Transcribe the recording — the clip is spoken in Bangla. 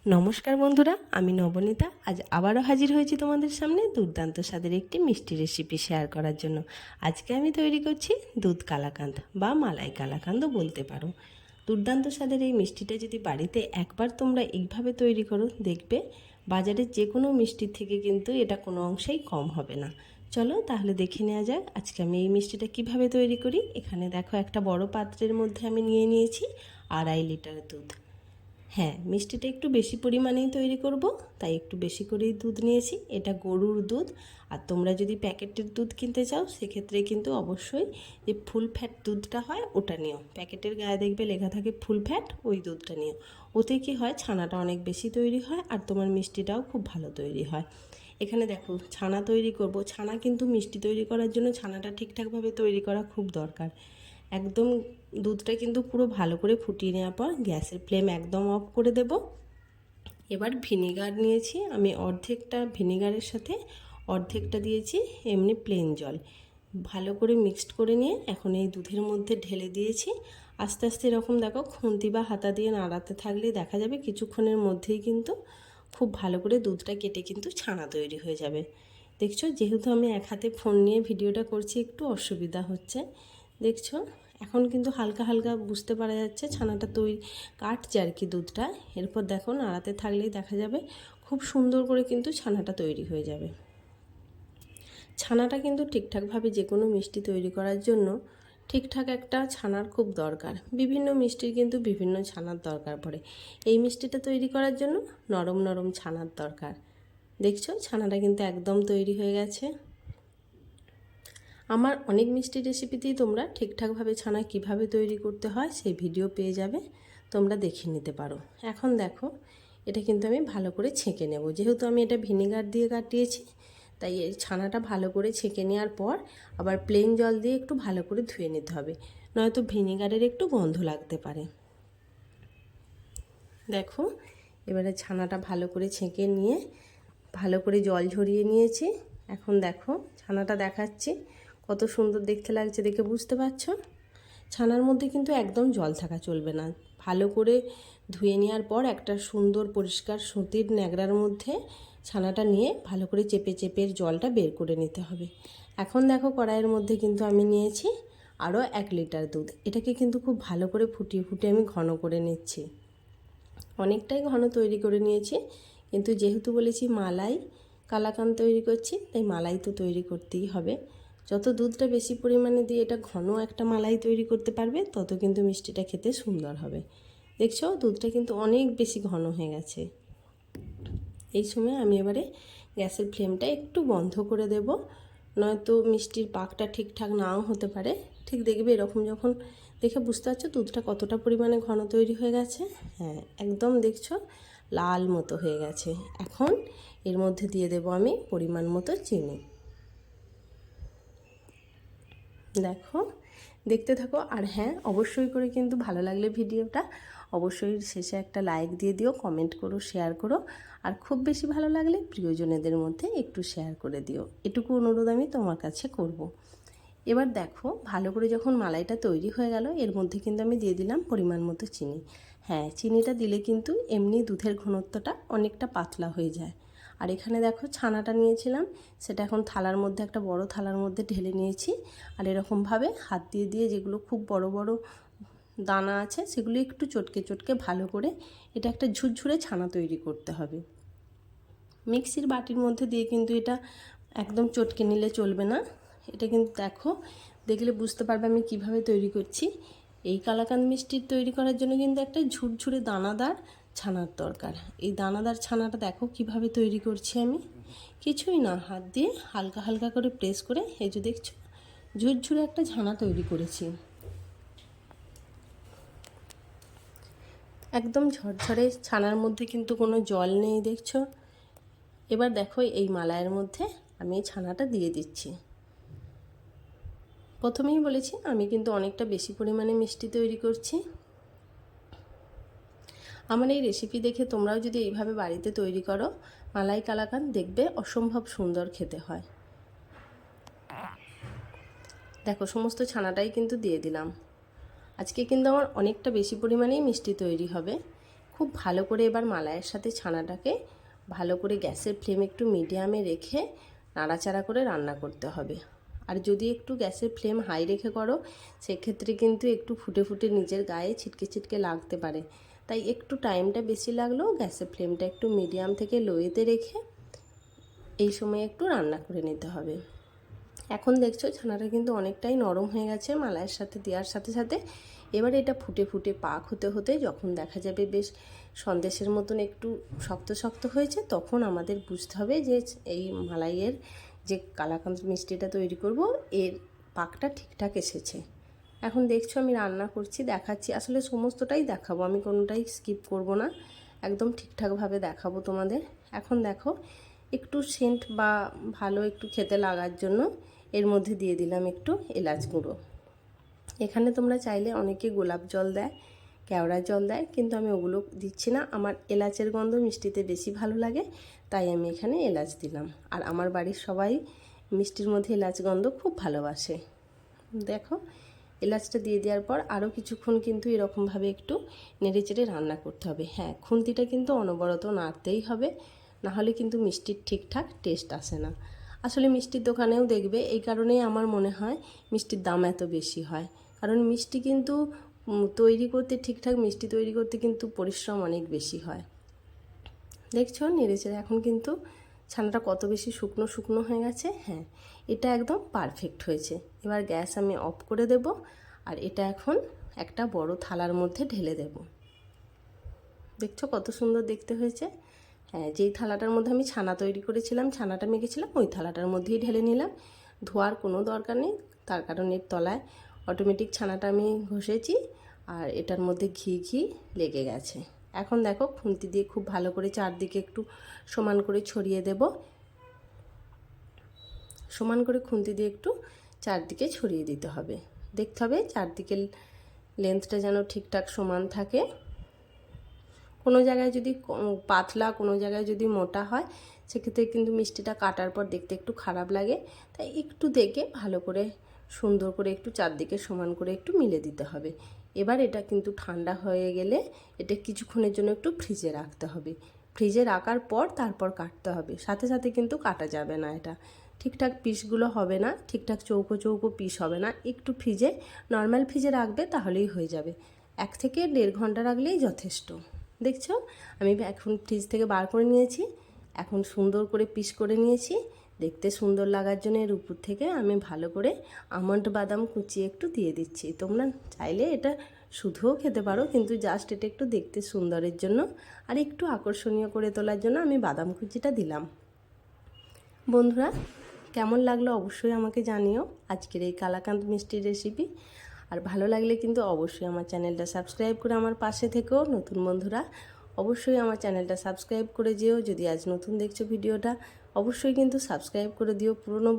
নমস্কার বন্ধুরা, আমি নবনীতা আজ আবারও হাজির হয়েছি তোমাদের সামনে দুর্দান্ত স্বাদের একটি মিষ্টি রেসিপি শেয়ার করার জন্য। আজকে আমি তৈরি করছি দুধ কালাকাঁদ বা মালাই কালাকাঁদও বলতে পারো। দুর্দান্ত স্বাদের এই মিষ্টিটা যদি বাড়িতে একবার তোমরা এইভাবে তৈরি করো, দেখবে বাজারের যে কোনো মিষ্টির থেকে কিন্তু এটা কোনো অংশেই কম হবে না। চলো তাহলে দেখে নেওয়া যাক আজকে আমি এই মিষ্টিটা কিভাবে তৈরি করি। এখানে দেখো একটা বড় পাত্রের মধ্যে আমি নিয়ে নিয়েছি 2.5 লিটার দুধ। হ্যাঁ, মিষ্টিটা একটু বেশি পরিমাণেই তৈরি করব, তাই একটু বেশি করেই দুধ নিয়েছি। এটা গরুর দুধ, আর তোমরা যদি প্যাকেটের দুধ কিনতে চাও সেক্ষেত্রে কিন্তু অবশ্যই যে ফুল ফ্যাট দুধটা হয় ওটা নিও। প্যাকেটের গায়ে দেখবে লেখা থাকে ফুল ফ্যাট, ওই দুধটা নিও। ওতে কি হয়, ছানাটা অনেক বেশি তৈরি হয় আর তোমার মিষ্টিটাও খুব ভালো তৈরি হয়। এখানে দেখো ছানা তৈরি করব। ছানা কিন্তু মিষ্টি তৈরি করার জন্য ছানাটা ঠিকঠাকভাবে তৈরি করা খুব দরকার। একদম দুধটা কিন্তু পুরো ভালো করে ফুটিয়ে নেওয়ার পর গ্যাসের ফ্লেম একদম অফ করে দেব। এবার ভিনিগার নিয়েছি আমি, অর্ধেকটা ভিনিগারের সাথে অর্ধেকটা দিয়েছি এমনি প্লেন জল। ভালো করে মিক্সড করে নিয়ে এখন এই দুধের মধ্যে ঢেলে দিয়েছি। আস্তে আস্তে এরকম দেখো খুন্তি বা হাতা দিয়ে নাড়াতে থাকলেই দেখা যাবে কিছুক্ষণের মধ্যেই কিন্তু খুব ভালো করে দুধটা কেটে কিন্তু ছানা তৈরি হয়ে যাবে। দেখছো, যেহেতু আমি এক হাতে ফোন নিয়ে ভিডিওটা করছি একটু অসুবিধা হচ্ছে। দেখছো এখন কিন্তু হালকা হালকা বুঝতে পারা যাচ্ছে ছানাটা তৈরি কাটছে আর কি দুধটা। এরপর দেখো নাড়াতে থাকলেই দেখা যাবে খুব সুন্দর করে কিন্তু ছানাটা তৈরি হয়ে যাবে। ছানাটা কিন্তু ঠিকঠাকভাবে যে কোনো মিষ্টি তৈরি করার জন্য ঠিকঠাক একটা ছানার খুব দরকার। বিভিন্ন মিষ্টির কিন্তু বিভিন্ন ছানার দরকার পড়ে। এই মিষ্টিটা তৈরি করার জন্য নরম নরম ছানার দরকার। দেখছো ছানাটা কিন্তু একদম তৈরি হয়ে গেছে। আমার অনেক মিষ্টি রেসিপিতেই তোমরা ঠিকঠাকভাবে ছানা কিভাবে তৈরি করতে হয় সেই ভিডিও পেয়ে যাবে, তোমরা দেখে নিতে পারো। এখন দেখো এটা কিন্তু আমি ভালো করে ছেঁকে নেব। যেহেতু আমি এটা ভিনেগার দিয়ে কাটিয়েছি, তাই এই ছানাটা ভালো করে ছেঁকে নেওয়ার পর আবার প্লেন জল দিয়ে একটু ভালো করে ধুয়ে নিতে হবে, নয়তো ভিনেগারের একটু গন্ধ লাগতে পারে। দেখো এবারে ছানাটা ভালো করে ছেঁকে নিয়ে ভালো করে জল ঝরিয়ে নিয়েছি। এখন দেখো ছানাটা দেখাচ্ছি, কত সুন্দর দেখতে লাগছে দেখে বুঝতে পারছো। ছানার মধ্যে কিন্তু একদম জল থাকা চলবে না। ভালো করে ধুয়ে নেওয়ার পর একটা সুন্দর পরিষ্কার সুতির ন্যাকড়ার মধ্যে ছানাটা নিয়ে ভালো করে চেপে চেপে জলটা বের করে নিতে হবে। এখন দেখো কড়াইয়ের মধ্যে কিন্তু আমি নিয়েছি আরও 1 লিটার দুধ। এটাকে কিন্তু খুব ভালো করে ফুটিয়ে ফুটিয়ে আমি ঘন করে নিচ্ছি। অনেকটাই ঘন তৈরি করে নিয়েছি, কিন্তু যেহেতু বলেছি মালাই কালাকাঁদ তৈরি করছি, তাই মালাই তো তৈরি করতেই হবে। যত দুধটা বেশি পরিমাণে দিয়ে এটা ঘন একটা মালাই তৈরি করতে পারবে, তত কিন্তু মিষ্টিটা খেতে সুন্দর হবে। দেখছো দুধটা কিন্তু অনেক বেশি ঘন হয়ে গেছে। এই সময় আমি এবারে গ্যাসের ফ্লেমটা একটু বন্ধ করে দেব, নয়তো মিষ্টির পাকটা ঠিকঠাক নাও হতে পারে। ঠিক দেখবে এরকম যখন দেখে বুঝতে পারছো দুধটা কতটা পরিমাণে ঘন তৈরি হয়ে গেছে। হ্যাঁ, একদম দেখছো লাল মতো হয়ে গেছে। এখন এর মধ্যে দিয়ে দেব আমি পরিমাণ মতো চিনি। দেখো দেখতে থাকো। আর হ্যাঁ, অবশ্যই করে কিন্তু ভালো লাগলে ভিডিওটা অবশ্যই শেষে একটা লাইক দিয়ে দিও, কমেন্ট করো, শেয়ার করো। আর খুব বেশি ভালো লাগলে প্রিয়জনেদের মধ্যে একটু শেয়ার করে দিও, এটুকু অনুরোধ আমি তোমার কাছে করব। এবার দেখো ভালো করে যখন মালাইটা তৈরি হয়ে গেল, এর মধ্যে কিন্তু আমি দিয়ে দিলাম পরিমাণ মতো চিনি। হ্যাঁ, চিনিটা দিলে কিন্তু এমনি দুধের ঘনত্বটা অনেকটা পাতলা হয়ে যায়। আর এখানে দেখো ছানাটা নিয়েছিলাম, সেটা এখন থালার মধ্যে একটা বড় থালার মধ্যে ঢেলে নিয়েছি। আর এরকমভাবে হাত দিয়ে দিয়ে যেগুলো খুব বড় বড় দানা আছে সেগুলো একটু চটকে চটকে ভালো করে এটা একটা ঝুরঝুরে ছানা তৈরি করতে হবে। মিক্সির বাটির মধ্যে দিয়ে কিন্তু এটা একদম চটকে নিলে চলবে না। এটা কিন্তু দেখো দেখলে বুঝতে পারবে আমি কিভাবে তৈরি করছি। এই কালাকাঁদ মিষ্টি তৈরি করার জন্য কিন্তু একটা ঝুরঝুরে দানাদার ছানার দরকার। এই দানাদার ছানাটা দেখো কিভাবে তৈরি করছি আমি। কিছুই না, হাত দিয়ে হালকা হালকা করে প্রেস করে এই যে দেখছো ঝুরঝুরে একটা ছানা তৈরি করেছি। একদম ঝরঝরে ছানার মধ্যে কিন্তু কোনো জল নেই, দেখছো। এবার দেখো এই মালাইয়ের মধ্যে আমি এই ছানাটা দিয়ে দিচ্ছি। প্রথমেই বলেছি আমি কিন্তু অনেকটা বেশি পরিমাণে মিষ্টি তৈরি করছি। আমার এই রেসিপি দেখে তোমরাও যদি এইভাবে বাড়িতে তৈরি করো মালাই কালাকাঁদ, দেখবে অসম্ভব সুন্দর খেতে হয়। দেখো সমস্ত ছানাটাই কিন্তু দিয়ে দিলাম। আজকে কিন্তু আমার অনেকটা বেশি পরিমাণেই মিষ্টি তৈরি হবে। খুব ভালো করে এবার মালাইয়ের সাথে ছানাটাকে ভালো করে গ্যাসের ফ্লেম একটু মিডিয়ামে রেখে নাড়াচাড়া করে রান্না করতে হবে। আর যদি একটু গ্যাসের ফ্লেম হাই রেখে করো সেক্ষেত্রে কিন্তু একটু ফুটে ফুটে নিজের গায়ে ছিটকে ছিটকে লাগতে পারে, তাই একটু টাইমটা বেশি লাগলেও গ্যাসের ফ্লেমটা একটু মিডিয়াম থেকে লোয়েতে রেখে এই সময় একটু রান্না করে নিতে হবে। এখন দেখছো ছানাটা কিন্তু অনেকটাই নরম হয়ে গেছে মালাইয়ের সাথে দেওয়ার সাথে সাথে। এবার এটা ফুটে ফুটে পাক হতে হতে যখন দেখা যাবে বেশ সন্দেশের মতন একটু শক্ত শক্ত হয়েছে, তখন আমাদের বুঝতে হবে যে এই মালাইয়ের যে কালাকাঁদ মিষ্টিটা তৈরি করব এর পাকটা ঠিকঠাক এসেছে। এখন দেখছো আমি রান্না করছি, দেখাচ্ছি, আসলে সমস্তটাই দেখাবো, আমি কোনোটাই স্কিপ করব না, একদম ঠিকঠাকভাবে দেখাবো তোমাদের। এখন দেখো একটু সেন্ট বা ভালো একটু খেতে লাগার জন্য এর মধ্যে দিয়ে দিলাম একটু এলাচ গুঁড়ো। এখানে তোমরা চাইলে অনেকে গোলাপ জল দেয়, কেওড়া জল দেয়, কিন্তু আমি ওগুলো দিচ্ছি না। আমার এলাচের গন্ধ মিষ্টিতে বেশি ভালো লাগে, তাই আমি এখানে এলাচ দিলাম। আর আমার বাড়ির সবাই মিষ্টির মধ্যে এলাচ গন্ধ খুব ভালোবাসে। দেখো এলাচটা দিয়ে দেওয়ার পর আরও কিছুক্ষণ কিন্তু এরকমভাবে একটু নেড়েচেড়ে রান্না করতে হবে। হ্যাঁ, খুন্তিটা কিন্তু অনবরত নাড়তেই হবে, নাহলে কিন্তু মিষ্টির ঠিকঠাক টেস্ট আসে না। আসলে মিষ্টির দোকানেও দেখবে এই কারণেই আমার মনে হয় মিষ্টির দাম এত বেশি হয়, কারণ মিষ্টি কিন্তু তৈরি করতে, ঠিকঠাক মিষ্টি তৈরি করতে কিন্তু পরিশ্রম অনেক বেশি হয়। দেখছো নেড়েচেড়ে এখন কিন্তু ছানাটা কত বেশি শুকনো শুকনো হয়ে গেছে। হ্যাঁ, এটা একদম পারফেক্ট হয়েছে। এবার গ্যাস আমি অফ করে দেব আর এটা এখন একটা বড় থালার মধ্যে ঢেলে দেব। দেখছো কত সুন্দর দেখতে হয়েছে। হ্যাঁ, যেই থালাটার মধ্যে আমি ছানা তৈরি করেছিলাম, ছানাটা মেখেছিলাম, ওই থালাটার মধ্যেই ঢেলে নিলাম। ধোয়ার কোনো দরকার নেই, তার কারণ এর তলায় অটোমেটিক ছানাটা আমি ঘষেছি আর এটার মধ্যে ঘি লেগে গেছে। এখন দেখো খুন্তি দিয়ে খুব ভালো করে চারদিকে একটু সমান করে ছড়িয়ে দেব। সমান করে খুন্তি দিয়ে একটু চারদিকে ছড়িয়ে দিতে হবে। দেখতে হবে চারদিকে লেন্থটা যেন ঠিকঠাক সমান থাকে। কোনো জায়গায় যদি পাতলা, কোনো জায়গায় যদি মোটা হয় সেক্ষেত্রে কিন্তু মিষ্টিটা কাটার পর দেখতে একটু খারাপ লাগে, তাই একটু দেখে ভালো করে সুন্দর করে একটু চারদিকে সমান করে একটু মিলে দিতে হবে। এবার এটা কিন্তু ঠান্ডা হয়ে গেলে এটা কিছুক্ষণের জন্য একটু ফ্রিজে রাখতে হবে। ফ্রিজে রাখার পর তারপর কাটতে হবে, সাথে সাথে কিন্তু কাটা যাবে না। এটা ঠিকঠাক পিসগুলো হবে না, ঠিকঠাক চৌকো চৌকো পিস হবে না। একটু ফ্রিজে, নর্মাল ফ্রিজে রাখবে তাহলেই হয়ে যাবে। 1 থেকে 1.5 ঘন্টা রাখলেই যথেষ্ট। দেখছো আমি এখন ফ্রিজ থেকে বার করে নিয়েছি, এখন সুন্দর করে পিস করে নিয়েছি। দেখতে সুন্দর লাগার জন্য এর উপর থেকে আমি ভালো করে আমন্ড বাদাম কুচিয়ে একটু দিয়ে দিচ্ছি। তোমরা চাইলে এটা শুধুও খেতে পারো, কিন্তু জাস্ট এটা একটু দেখতে সুন্দরের জন্য আর একটু আকর্ষণীয় করে তোলার জন্য আমি বাদাম কুচিটা দিলাম। বন্ধুরা কেমন লাগলো অবশ্যই আমাকে জানিও আজকের এই কালাকাঁদ মিষ্টির রেসিপি। আর ভালো লাগলে কিন্তু অবশ্যই আমার চ্যানেলটা সাবস্ক্রাইব করে আমার পাশে থেকেও। নতুন বন্ধুরা অবশ্যই আমার চ্যানেলটা সাবস্ক্রাইব করে যেও। যদি আজ নতুন দেখছো ভিডিওটা, অবশ্যই কিন্তু সাবস্ক্রাইব করে দিও। পুরনো